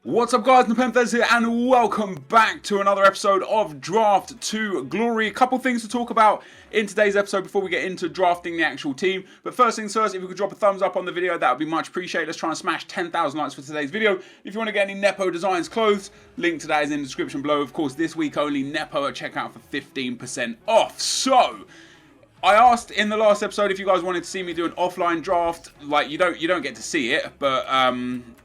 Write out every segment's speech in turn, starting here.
What's up guys, NepentheZ here and welcome back to another episode of Draft to Glory. A couple things to talk about in today's episode before we get into drafting the actual team. But first things first, if you could drop a thumbs up on the video, that would be much appreciated. Let's try and smash 10,000 likes for today's video. If you want to get any Nepo Designs clothes, link to that is in the description below. Of course, this week only Nepo at checkout for 15% off. So, I asked in the last episode if you guys wanted to see me do an offline draft. Like, you don't get to see it, but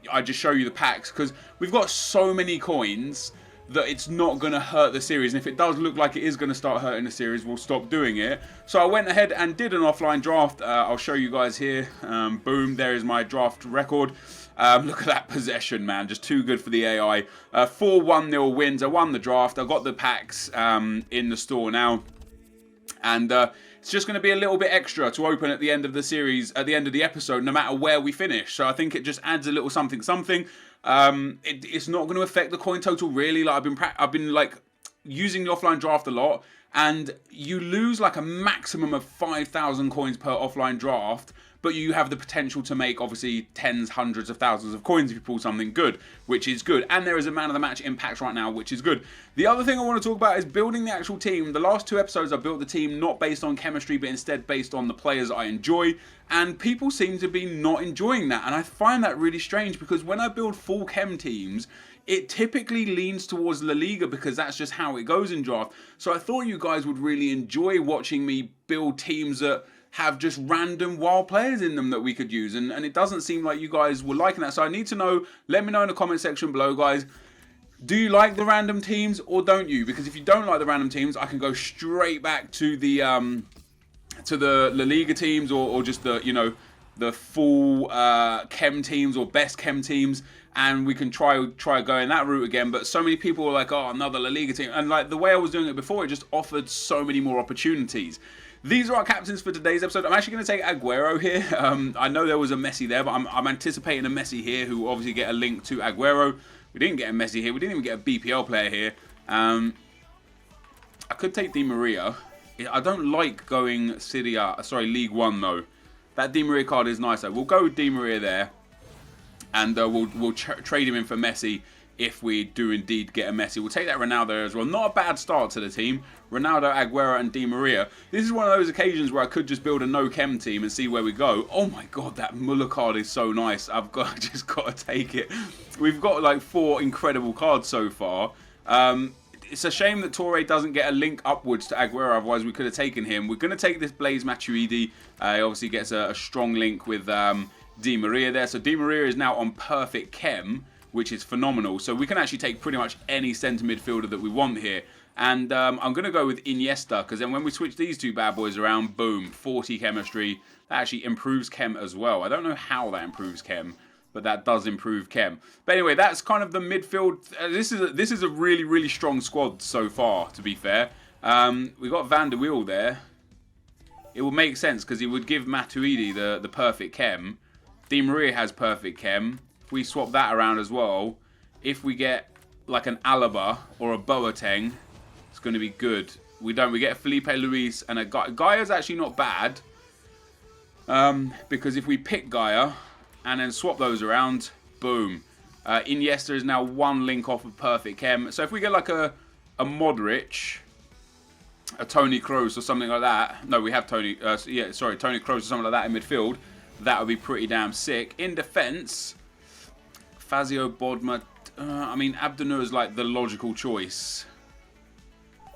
I just show you the packs because we've got so many coins that it's not going to hurt the series. And if it does look like it is going to start hurting the series, we'll stop doing it. So I went ahead and did an offline draft. I'll show you guys here. Boom, there is my draft record. Look at that possession, man. Just too good for the AI. 4 1-0 wins. I won the draft. I got the packs in the store now. And it's just going to be a little bit extra to open at the end of the series, at the end of the episode, no matter where we finish. So I think it just adds a little something. It's not going to affect the coin total really. Like I've been like using the offline draft a lot, and you lose like a maximum of 5,000 coins per offline draft. But you have the potential to make, obviously, tens, hundreds of thousands of coins if you pull something good, which is good. And there is a man of the match impact right now, which is good. The other thing I want to talk about is building the actual team. The last 2 episodes, I built the team not based on chemistry, but instead based on the players I enjoy. And people seem to be not enjoying that. And I find that really strange because when I build full chem teams, it typically leans towards La Liga because that's just how it goes in draft. So I thought you guys would really enjoy watching me build teams that have just random wild players in them that we could use, and it doesn't seem like you guys were liking that. So I need to know, let me know in the comment section below, guys. Do you like the random teams or don't you? Because if you don't like the random teams, I can go straight back to the La Liga teams or just the, you know, the full chem teams or best chem teams, and we can try going that route again. But so many people were like, oh, another La Liga team, and like the way I was doing it before, it just offered so many more opportunities. These are our captains for today's episode. I'm actually going to take Aguero here. I know there was a Messi there, but I'm anticipating a Messi here who will obviously get a link to Aguero. We didn't get a Messi here. We didn't even get a BPL player here. I could take Di Maria. I don't like going League One though. That Di Maria card is nice though. We'll go with Di Maria there, and we'll trade him in for Messi if we do indeed get a Messi. We'll take that Ronaldo as well. Not a bad start to the team. Ronaldo, Aguero, and Di Maria. This is one of those occasions where I could just build a no-chem team and see where we go. Oh my god, that Muller card is so nice. Just got to take it. We've got like 4 incredible cards so far. It's a shame that Torre doesn't get a link upwards to Aguero, otherwise we could have taken him. We're going to take this Blaise Matuidi. He obviously gets a strong link with Di Maria there. So Di Maria is now on perfect chem, which is phenomenal. So we can actually take pretty much any centre midfielder that we want here. And I'm going to go with Iniesta, because then when we switch these 2 bad boys around, boom, 40 chemistry. That actually improves chem as well. I don't know how that improves chem, but that does improve chem. But anyway, that's kind of the midfield. This is a really, really strong squad so far, to be fair. We got Van der Wiel there. It will make sense, because he would give Matuidi the perfect chem. Di Maria has perfect chem. If we swap that around as well, if we get like an Alaba or a Boateng, it's going to be good. We get a Felipe Luis and a Gaia. Gaia's actually not bad, because if we pick Gaia and then swap those around, boom. Iniesta is now 1 link off of perfect chem. So if we get like a Modric, a Toni Kroos or something like that. No, we have Toni Kroos or something like that in midfield. That would be pretty damn sick. In defence, Fazio Bodmer. I mean, Abdenur is like the logical choice.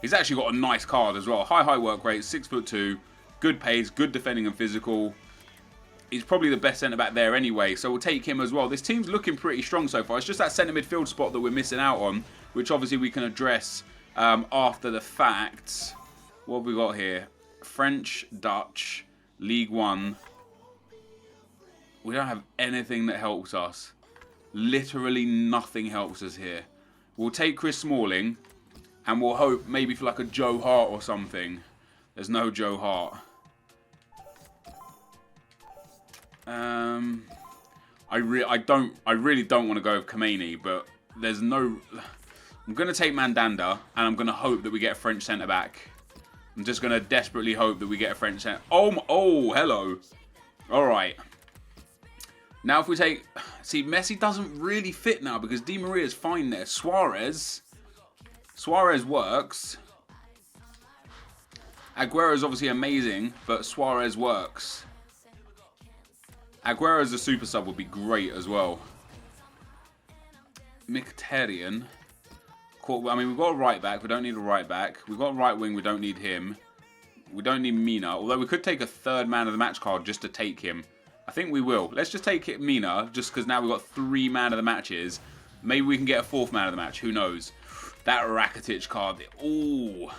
He's actually got a nice card as well. High work rate, 6'2", good pace, good defending and physical. He's probably the best centre-back there anyway, so we'll take him as well. This team's looking pretty strong so far. It's just that centre midfield spot that we're missing out on, which obviously we can address after the fact. What have we got here? French, Dutch, League One. We don't have anything that helps us. Literally nothing helps us here. We'll take Chris Smalling, and we'll hope maybe for like a Joe Hart or something. There's no Joe Hart. I really don't want to go with Kameni, but there's no. I'm gonna take Mandanda, and I'm gonna hope that we get a French centre back. I'm just gonna desperately hope that we get a French centre. Oh, hello. All right. Now if we take... See, Messi doesn't really fit now because Di Maria's fine there. Suarez works. Aguero's obviously amazing, but Suarez works. Aguero as a super sub would be great as well. Mkhitaryan. I mean, we've got a right back. We don't need a right back. We've got a right wing. We don't need him. We don't need Mina. Although we could take a third man of the match card just to take him. I think we will. Let's just take Mina, just because now we've got 3 man of the matches. Maybe we can get a 4th man of the match. Who knows? That Rakitic card. Ooh.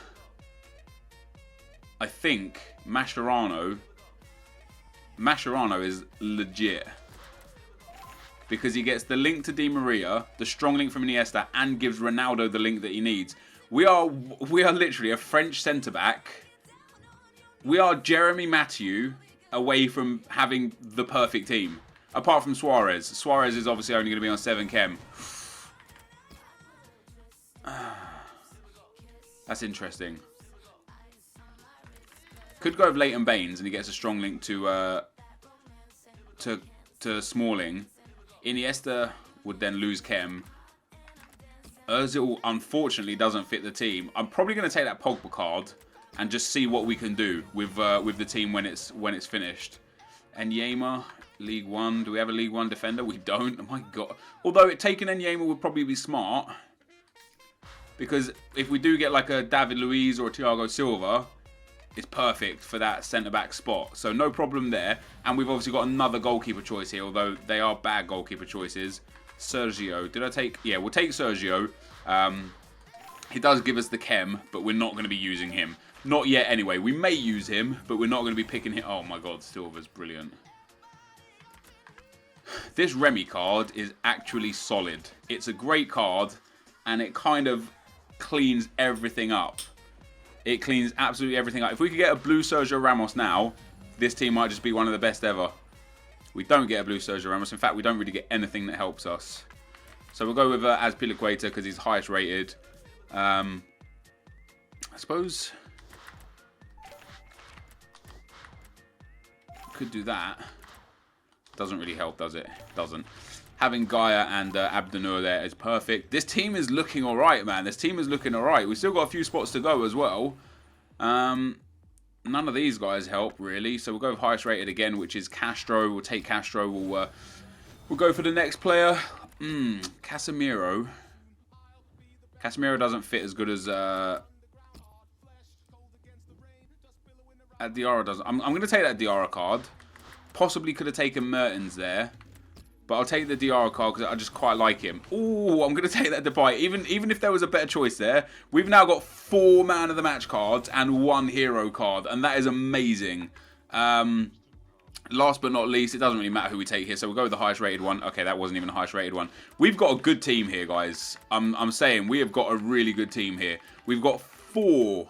I think Mascherano is legit. Because he gets the link to Di Maria, the strong link from Iniesta, and gives Ronaldo the link that he needs. We are literally a French centre-back. We are Jeremy Mathieu away from having the perfect team. Apart from Suarez. Suarez is obviously only going to be on 7 chem. That's interesting. Could go with Leighton Baines and he gets a strong link to Smalling. Iniesta would then lose chem. Ozil unfortunately doesn't fit the team. I'm probably going to take that Pogba card and just see what we can do with the team when it's finished. Enyema, League One. Do we have a League One defender? We don't. Oh my god. Although taking Enyema would probably be smart. Because if we do get like a David Luiz or a Thiago Silva, it's perfect for that centre-back spot. So no problem there. And we've obviously got another goalkeeper choice here, although they are bad goalkeeper choices. Sergio. Did I take... Yeah, we'll take Sergio. He does give us the chem, but we're not going to be using him. Not yet anyway. We may use him, but we're not going to be picking him. Oh my god, Silva's brilliant. This Remy card is actually solid. It's a great card, and it kind of cleans everything up. It cleans absolutely everything up. If we could get a blue Sergio Ramos now, this team might just be one of the best ever. We don't get a blue Sergio Ramos. In fact, we don't really get anything that helps us. So we'll go with Azpilicueta because he's highest rated. I suppose... could do that. Doesn't really help, does it? Doesn't. Having Gaia and Abdenur there is perfect. This team is looking alright, man. This team is looking alright. We've still got a few spots to go as well. None of these guys help, really. So we'll go with highest rated again, which is Castro. We'll take Castro. We'll go for the next player. Casemiro. Casemiro doesn't fit as good as... Diarra doesn't. I'm going to take that Diarra card. Possibly could have taken Mertens there. But I'll take the Diarra card because I just quite like him. Ooh, I'm going to take that Depay. Even if there was a better choice there, we've now got 4 man of the match cards and 1 hero card. And that is amazing. Last but not least, it doesn't really matter who we take here. So we'll go with the highest rated one. Okay, that wasn't even the highest rated one. We've got a good team here, guys. I'm saying we have got a really good team here. We've got 4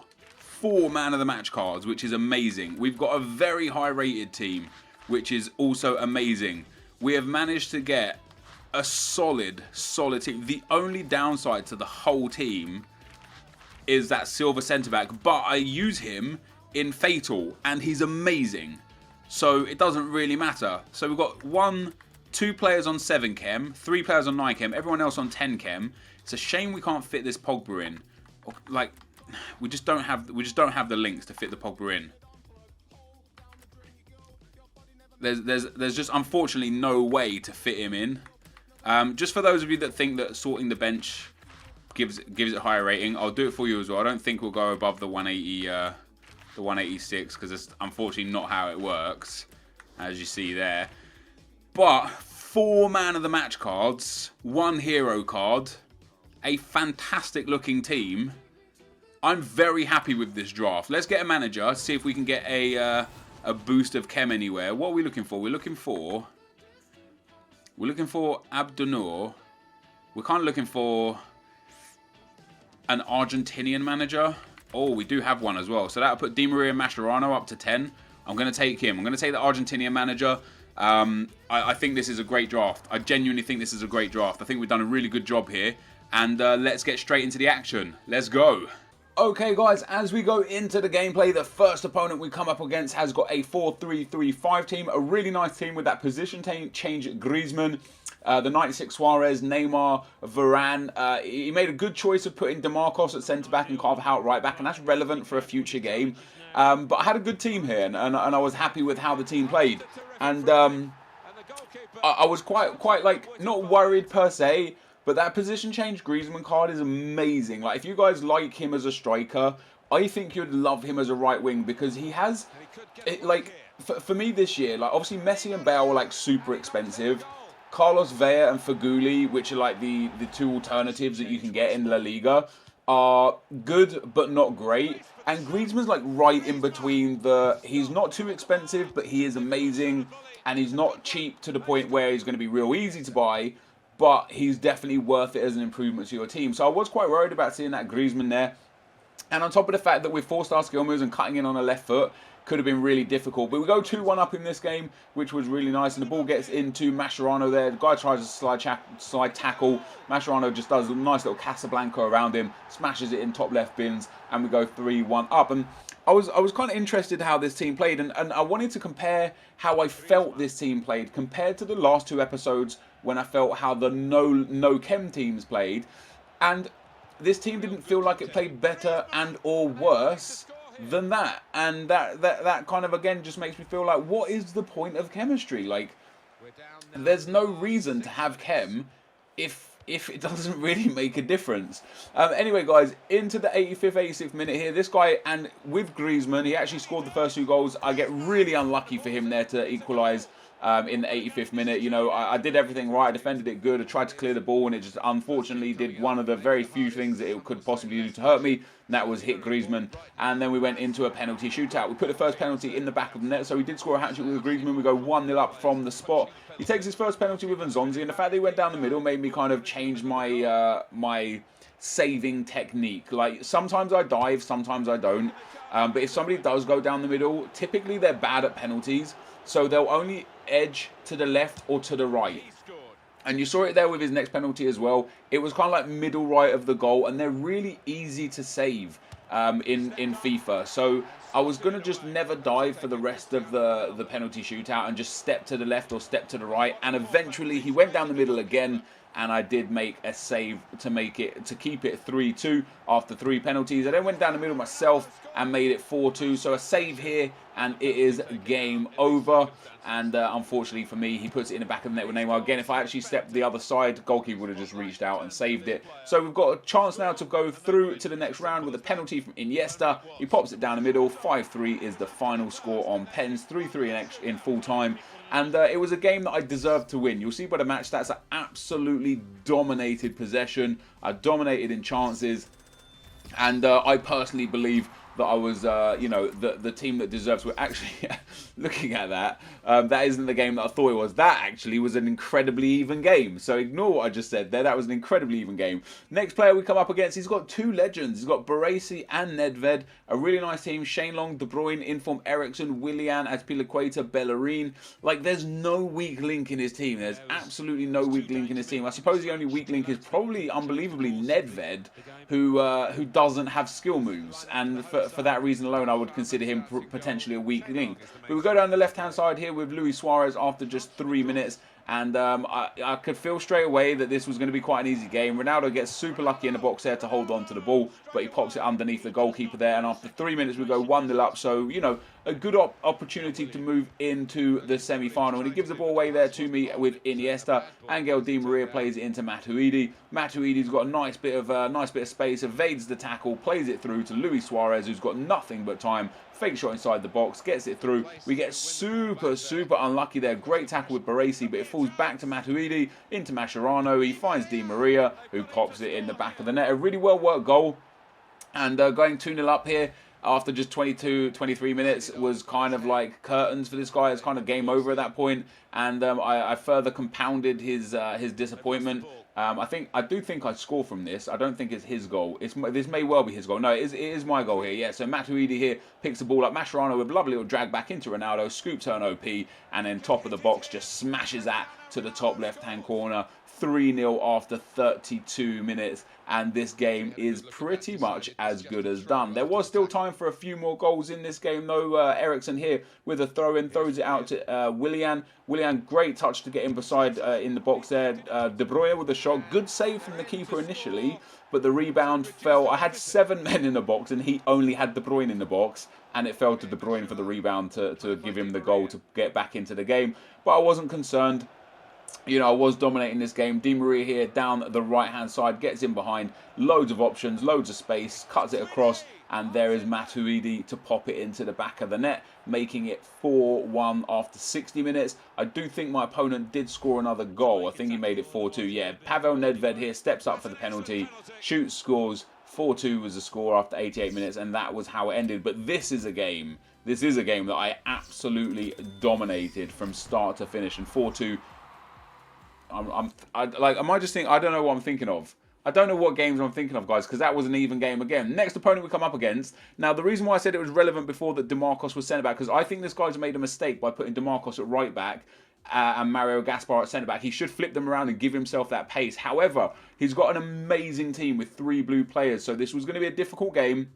man of the match cards, which is amazing. We've got a very high rated team, which is also amazing. We have managed to get a solid team. The only downside to the whole team is that Silva centre-back, but I use him in Fatal, and he's amazing. So it doesn't really matter. So we've got 2 players on 7 chem, 3 players on 9 chem, everyone else on 10 chem. It's a shame we can't fit this Pogba in. Like, we just don't have the links to fit the Pogba in. There's just unfortunately no way to fit him in. Just for those of you that think that sorting the bench gives it a higher rating, I'll do it for you as well. I don't think we'll go above the 180, the 186 because it's unfortunately not how it works, as you see there. But 4 man of the match cards, 1 hero card, a fantastic looking team. I'm very happy with this draft. Let's get a manager, see if we can get a boost of chem anywhere. What are we looking for? We're looking for Abdenur. We're kind of looking for an Argentinian manager. Oh, we do have one as well. So that'll put Di Maria Mascherano up to 10. I'm going to take him. I'm going to take the Argentinian manager. I think this is a great draft. I genuinely think this is a great draft. I think we've done a really good job here. And let's get straight into the action. Let's go. Okay guys, as we go into the gameplay, the first opponent we come up against has got a 4-3-3-5 team. A really nice team with that position change Griezmann, the 96 Suarez, Neymar, Varane. He made a good choice of putting DeMarcos at centre-back and Carvajal at right-back, and that's relevant for a future game. But I had a good team here, and I was happy with how the team played. And I was quite like, not worried per se, but that position change Griezmann card is amazing. Like, if you guys like him as a striker, I think you'd love him as a right wing, because he has, like, for me this year, like, obviously Messi and Bale were like super expensive. Carlos Vela and Feghouli, which are like the two alternatives that you can get in La Liga, are good but not great. And Griezmann's like right in between he's not too expensive, but he is amazing. And he's not cheap to the point where he's going to be real easy to buy, but he's definitely worth it as an improvement to your team. So I was quite worried about seeing that Griezmann there. And on top of the fact that with 4-star skill moves and cutting in on a left foot, could have been really difficult. But we go 2-1 up in this game, which was really nice. And the ball gets into Mascherano there. The guy tries a slide tackle. Mascherano just does a nice little Casablanca around him, smashes it in top left bins, and we go 3-1 up. And I was kind of interested how this team played, and I wanted to compare how I felt this team played compared to the last two episodes when I felt how the no chem teams played. And this team didn't feel like it played better and or worse than that. And that kind of, again, just makes me feel like, what is the point of chemistry? Like, there's no reason to have chem if it doesn't really make a difference. Anyway, guys, into the 85th, 86th minute here. This guy, and with Griezmann, he actually scored the first two goals. I get really unlucky for him there to equalise in the 85th minute. You know, I did everything right. I defended it good. I tried to clear the ball, and it just unfortunately did one of the very few things that it could possibly do to hurt me, and that was hit Griezmann. And then we went into a penalty shootout. We put the first penalty in the back of the net, so we did score a hat-trick with Griezmann. We go 1-0 up from the spot. He takes his first penalty with Nzonzi, and the fact that he went down the middle made me kind of change my my saving technique. Like, sometimes I dive, sometimes I don't. But if somebody does go down the middle, typically they're bad at penalties, so they'll only edge to the left or to the right. And you saw it there with his next penalty as well. It was kind of like middle right of the goal, and they're really easy to save in FIFA. So I was going to just never dive for the rest of the penalty shootout and just step to the left or step to the right. And eventually he went down the middle again, and I did make a save to keep it 3-2 after 3 penalties. I then went down the middle myself and made it 4-2. So a save here, and it is game over. And unfortunately for me, he puts it in the back of the net with Neymar. Again, if I actually stepped the other side, goalkeeper would have just reached out and saved it. So we've got a chance now to go through to the next round with a penalty from Iniesta. He pops it down the middle. 5-3 is the final score on pens. 3-3 in full time. And it was a game that I deserved to win. You'll see by the match stats, I absolutely dominated possession. I dominated in chances. And I personally believe that I was, you know, the team that deserves to. Actually, looking at that, that isn't the game that I thought it was. That actually was an incredibly even game. So ignore what I just said there. That was an incredibly even game. Next player we come up against, he's got 2 legends. He's got Baresi and NepentheZ. A really nice team. Shane Long, De Bruyne, Inform Ericsson, Willian, Azpilicueta, Bellerin. Like, there's no weak link in his team. There's absolutely no weak link in his team. I suppose the only weak link is probably, unbelievably, NepentheZ, who doesn't have skill moves. And for that reason alone, I would consider him potentially a weak link. But we go down the left-hand side here with Luis Suarez after just 3 minutes. And I could feel straight away that this was going to be quite an easy game. Ronaldo gets super lucky in the box there to hold on to the ball, but he pops it underneath the goalkeeper there. And after 3 minutes, we go 1-0 up. So, you know, a good opportunity to move into the semi-final. And he gives the ball away there to me with Iniesta. Angel Di Maria plays it into Matuidi. Matuidi's got a nice bit of space, evades the tackle, plays it through to Luis Suarez, who's got nothing but time. Fake shot inside the box, gets it through. We get super unlucky there. Great tackle with Baresi, but it falls back to Matuidi, into Mascherano. He finds Di Maria, who pops it in the back of the net. A really well-worked goal. And going 2-0 up here after just 23 minutes was kind of like curtains for this guy. It's kind of game over at that point. And I further compounded his disappointment. I do think I score from this. I don't think it's his goal. This may well be his goal. No, it is my goal here. Yeah, so Matuidi here picks the ball up. Mascherano with a lovely little drag back into Ronaldo, scoops her an OP, and then top of the box just smashes that to the top left-hand corner. 3-0 after 32 minutes, and this game is pretty much as good as done. There was still time for a few more goals in this game, though. Ericsson here with a throw-in, throws it out to Willian. Willian, great touch to get in beside in the box there. De Bruyne with a shot. Good save from the keeper initially, but the rebound fell. I had 7 men in the box, and he only had De Bruyne in the box, and it fell to De Bruyne for the rebound to give him the goal to get back into the game. But I wasn't concerned. You know, I was dominating this game. Di Maria here down the right-hand side, gets in behind. Loads of options, loads of space, cuts it across, and there is Matuidi to pop it into the back of the net, making it 4-1 after 60 minutes. I do think my opponent did score another goal. I think he made it 4-2. Yeah, Pavel Nedved here steps up for the penalty, shoots, scores. 4-2 was the score after 88 minutes, and that was how it ended. But this is a game. This is a game that I absolutely dominated from start to finish, and 4-2. Am I just thinking? I don't know what I'm thinking of. I don't know what games I'm thinking of, guys, because that was an even game again. Next opponent we come up against. Now, the reason why I said it was relevant before that DeMarcos was centre-back, because I think this guy's made a mistake by putting DeMarcos at right-back and Mario Gaspar at centre-back. He should flip them around and give himself that pace. However, he's got an amazing team with 3 blue players, so this was going to be a difficult game.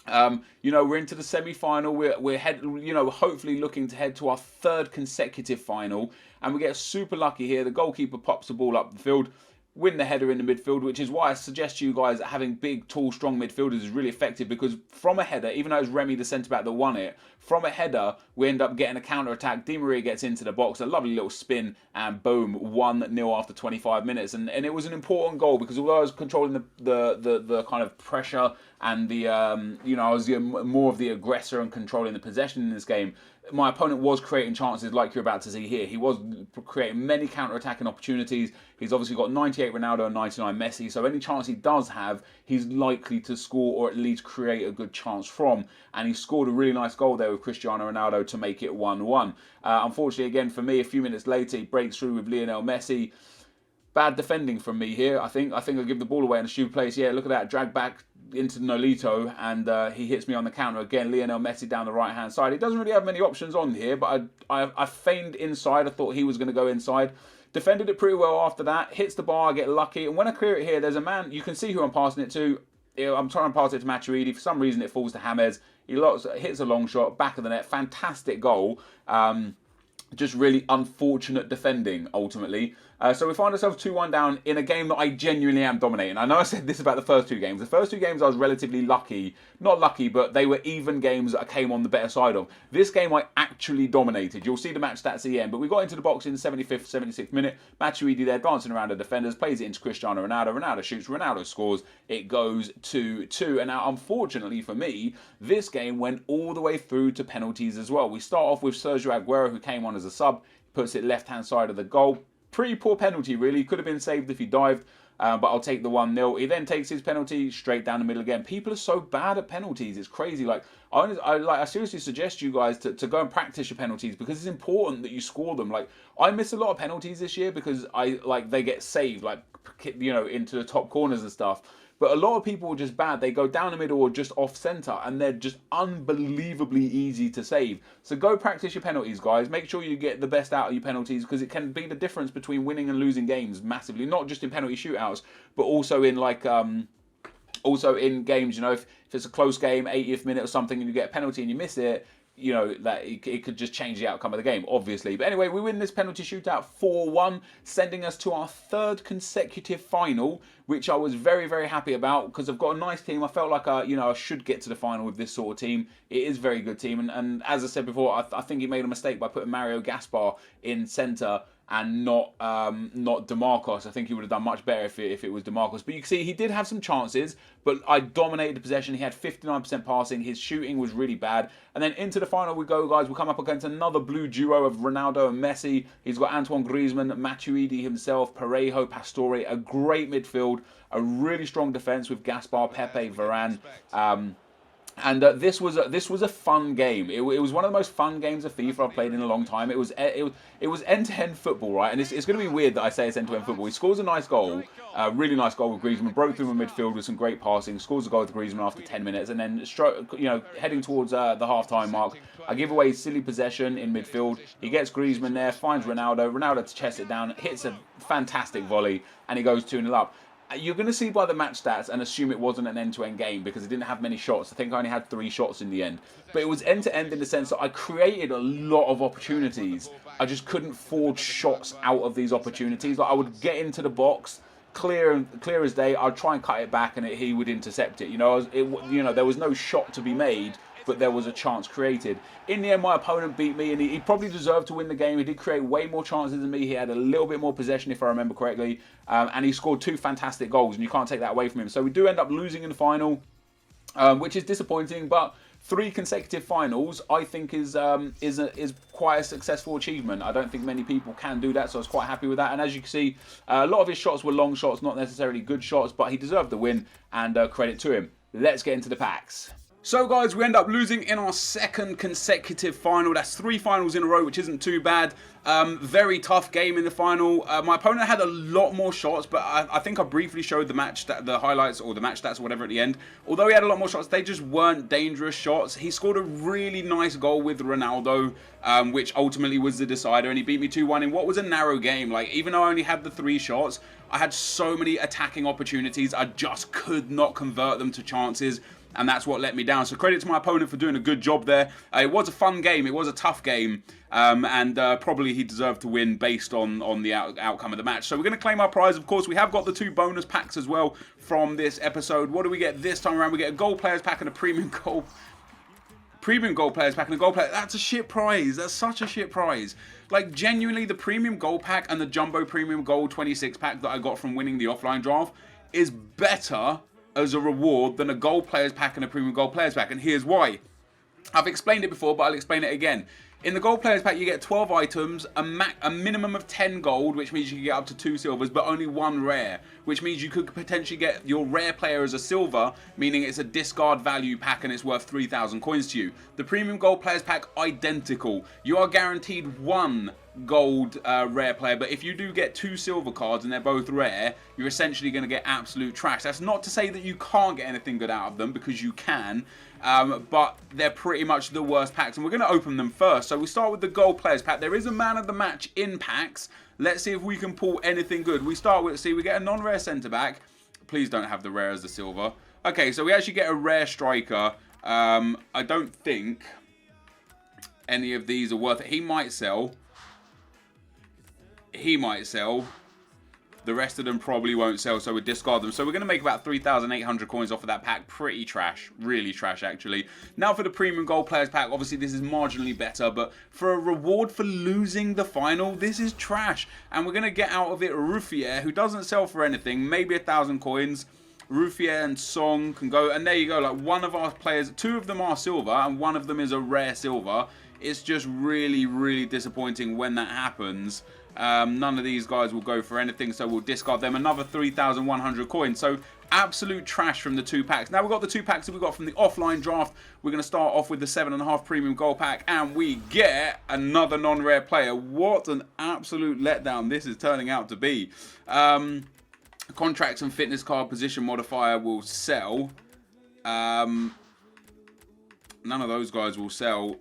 You know, we're into the semi-final. We're hopefully looking to head to our 3rd consecutive final, and we get super lucky here. The goalkeeper pops the ball up the field, win the header in the midfield, which is why I suggest to you guys that having big, tall, strong midfielders is really effective, because from a header, even though it's Remy, the centre-back, that won it, from a header, we end up getting a counter-attack. Di Maria gets into the box, a lovely little spin, and boom, 1-0 after 25 minutes. And it was an important goal, because although I was controlling the kind of pressure and the, I was more of the aggressor and controlling the possession in this game, my opponent was creating chances like you're about to see here. He was creating many counter-attacking opportunities. He's obviously got 98 Ronaldo and 99 Messi, so any chance he does have, he's likely to score or at least create a good chance from. And he scored a really nice goal there with Cristiano Ronaldo to make it 1-1. Unfortunately, again, for me, a few minutes later, he breaks through with Lionel Messi. Bad defending from me here, I think. I give the ball away in a stupid place. Yeah, look at that. Drag back into Nolito, and he hits me on the counter again. Lionel Messi down the right-hand side. He doesn't really have many options on here, but I feigned inside. I thought he was going to go inside. Defended it pretty well after that. Hits the bar, I get lucky. And when I clear it here, there's a man. You can see who I'm passing it to. I'm trying to pass it to Matuidi. For some reason, it falls to James. He hits a long shot, back of the net. Fantastic goal. Just really unfortunate defending, ultimately. So we find ourselves 2-1 down in a game that I genuinely am dominating. I know I said this about the first 2 games. The first 2 games I was relatively lucky. Not lucky, but they were even games that I came on the better side of. This game I actually dominated. You'll see the match stats at the end. But we got into the box in the 75th, 76th minute. Matuidi there dancing around the defenders. Plays it into Cristiano Ronaldo. Ronaldo shoots. Ronaldo scores. It goes 2-2. And now, unfortunately for me, this game went all the way through to penalties as well. We start off with Sergio Aguero, who came on as a sub. Puts it left-hand side of the goal. Pretty poor penalty, really. Could have been saved if he dived, but I'll take the 1-0. He then takes his penalty straight down the middle again. People are so bad at penalties. It's crazy. I seriously suggest you guys to go and practice your penalties, because it's important that you score them. I miss a lot of penalties this year because they get saved, into the top corners and stuff. But a lot of people are just bad. They go down the middle or just off centre, and they're just unbelievably easy to save. So go practice your penalties, guys. Make sure you get the best out of your penalties, because it can be the difference between winning and losing games massively. Not just in penalty shootouts, but also in also in games. If it's a close game, 80th minute or something, and you get a penalty and you miss it, that it could just change the outcome of the game, obviously. But anyway, we win this penalty shootout 4-1, sending us to our 3rd consecutive final, which I was very, very happy about, because I've got a nice team. I felt like I should get to the final with this sort of team. It is a very good team, and as I said before, I think he made a mistake by putting Mario Gaspar in centre and not DeMarcos. I think he would have done much better if it was DeMarcos. But you can see he did have some chances, but I dominated the possession. He had 59% passing. His shooting was really bad. And then into the final we go, guys. We come up against another blue duo of Ronaldo and Messi. He's got Antoine Griezmann, Matuidi himself, Parejo, Pastore. A great midfield, a really strong defence with Gaspar, Pepe, Varane. And this was a fun game. It was one of the most fun games of FIFA I've played in a long time. It was end-to-end football, right? And it's going to be weird that I say it's end-to-end football. He scores a nice goal, really nice goal with Griezmann. Broke through the midfield with some great passing. Scores a goal with Griezmann after 10 minutes, and then heading towards the half-time mark, I give away silly possession in midfield. He gets Griezmann there, finds Ronaldo. Ronaldo to chest it down, hits a fantastic volley, and he goes 2-0 up. You're going to see by the match stats and assume it wasn't an end-to-end game because it didn't have many shots. I think I only had 3 shots in the end. But it was end-to-end in the sense that I created a lot of opportunities. I just couldn't forge shots out of these opportunities. Like I would get into the box, clear as day. I'd try and cut it back and he would intercept it. There was no shot to be made, but there was a chance created. In the end, my opponent beat me, and he probably deserved to win the game. He did create way more chances than me. He had a little bit more possession, if I remember correctly, and he scored 2 fantastic goals, and you can't take that away from him. So we do end up losing in the final, which is disappointing, but 3 consecutive finals, I think, is quite a successful achievement. I don't think many people can do that, so I was quite happy with that. And as you can see, a lot of his shots were long shots, not necessarily good shots, but he deserved the win, and credit to him. Let's get into the packs. So guys, we end up losing in our 2nd consecutive final. That's 3 finals in a row, which isn't too bad. Very tough game in the final. My opponent had a lot more shots, but I think I briefly showed the highlights or the match stats or whatever at the end. Although he had a lot more shots, they just weren't dangerous shots. He scored a really nice goal with Ronaldo, which ultimately was the decider, and he beat me 2-1 in what was a narrow game. Like, even though I only had the 3 shots, I had so many attacking opportunities. I just could not convert them to chances, and that's what let me down. So credit to my opponent for doing a good job there. It was a fun game. It was a tough game. And probably he deserved to win based on the outcome of the match. So we're going to claim our prize. Of course, we have got the 2 bonus packs as well from this episode. What do we get this time around? We get a gold players pack and a premium gold players pack and a gold player. That's a shit prize. That's such a shit prize. Like, genuinely, the premium gold pack and the jumbo premium gold 26 pack that I got from winning the offline draft is better as a reward than a gold players pack and a premium gold players pack, and here's why. I've explained it before, but I'll explain it again. In the gold players pack, you get 12 items, a minimum of 10 gold, which means you can get up to 2 silvers, but only 1 rare, which means you could potentially get your rare player as a silver, meaning it's a discard value pack and it's worth 3,000 coins to you. The premium gold players pack, identical. You are guaranteed 1 gold rare player, but if you do get 2 silver cards and they're both rare, you're essentially going to get absolute trash. That's not to say that you can't get anything good out of them, because you can, but they're pretty much the worst packs, and we're going to open them first. So we start with the gold players pack. There is a man of the match in packs. Let's see if we can pull anything good. We start with, we get a non-rare centre back. Please don't have the rare as the silver. Okay, so we actually get a rare striker. I don't think any of these are worth it. He might sell. The rest of them probably won't sell, so we discard them. So we're going to make about 3,800 coins off of that pack. Pretty trash. Really trash, actually. Now for the premium gold players pack. Obviously, this is marginally better, but for a reward for losing the final, this is trash. And we're going to get out of it Ruffier, who doesn't sell for anything. Maybe 1,000 coins. Ruffier and Song can go. And there you go. Like, one of our players, 2 of them are silver, and 1 of them is a rare silver. It's just really, really disappointing when that happens. None of these guys will go for anything, so we'll discard them. Another 3,100 coins. So absolute trash from the 2 packs. Now we've got the 2 packs that we got from the offline draft. We're going to start off with the 7.5 premium gold pack, and we get another non-rare player. What an absolute letdown this is turning out to be. Contracts and fitness card position modifier will sell. None of those guys will sell.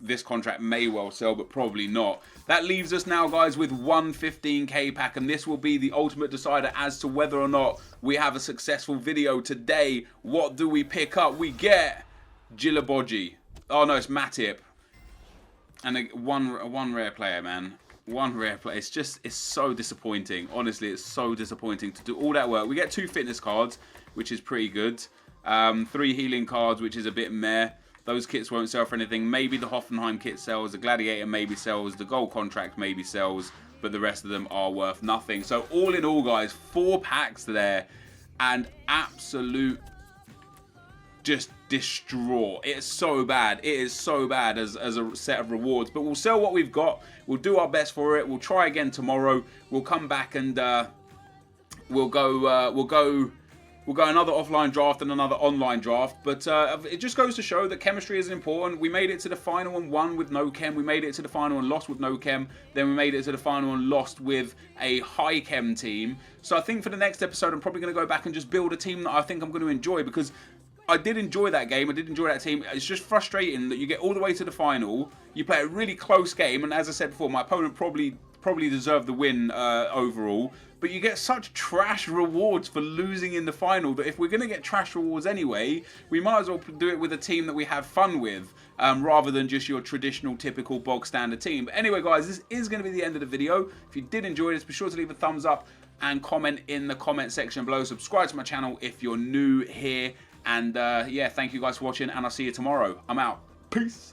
This contract may well sell, but probably not. That leaves us now, guys, with 115k pack, and this will be the ultimate decider as to whether or not we have a successful video today. What do we pick up? We get Gilaboji. Oh no, it's Matip. And one rare player, man. One rare player. It's so disappointing. Honestly, it's so disappointing to do all that work. We get 2 fitness cards, which is pretty good. 3 healing cards, which is a bit meh. Those kits won't sell for anything. Maybe the Hoffenheim kit sells. The Gladiator maybe sells. The gold contract maybe sells. But the rest of them are worth nothing. So all in all, guys, 4 packs there. And absolute just distraught. It's so bad. It is so bad as a set of rewards. But we'll sell what we've got. We'll do our best for it. We'll try again tomorrow. We'll come back and we'll go we'll go another offline draft and another online draft. But it just goes to show that chemistry is important. We made it to the final and won with no chem. We made it to the final and lost with no chem. Then we made it to the final and lost with a high chem team. So I think for the next episode, I'm probably going to go back and just build a team that I think I'm going to enjoy, because I did enjoy that game. I did enjoy that team. It's just frustrating that you get all the way to the final, you play a really close game, and as I said before, my opponent probably deserved the win overall, but you get such trash rewards for losing in the final that if we're going to get trash rewards anyway, we might as well do it with a team that we have fun with, rather than just your traditional, typical, bog standard team. But anyway, guys, this is going to be the end of the video. If you did enjoy this, be sure to leave a thumbs up and comment in the comment section below. Subscribe to my channel if you're new here. And yeah, thank you guys for watching, and I'll see you tomorrow. I'm out. Peace.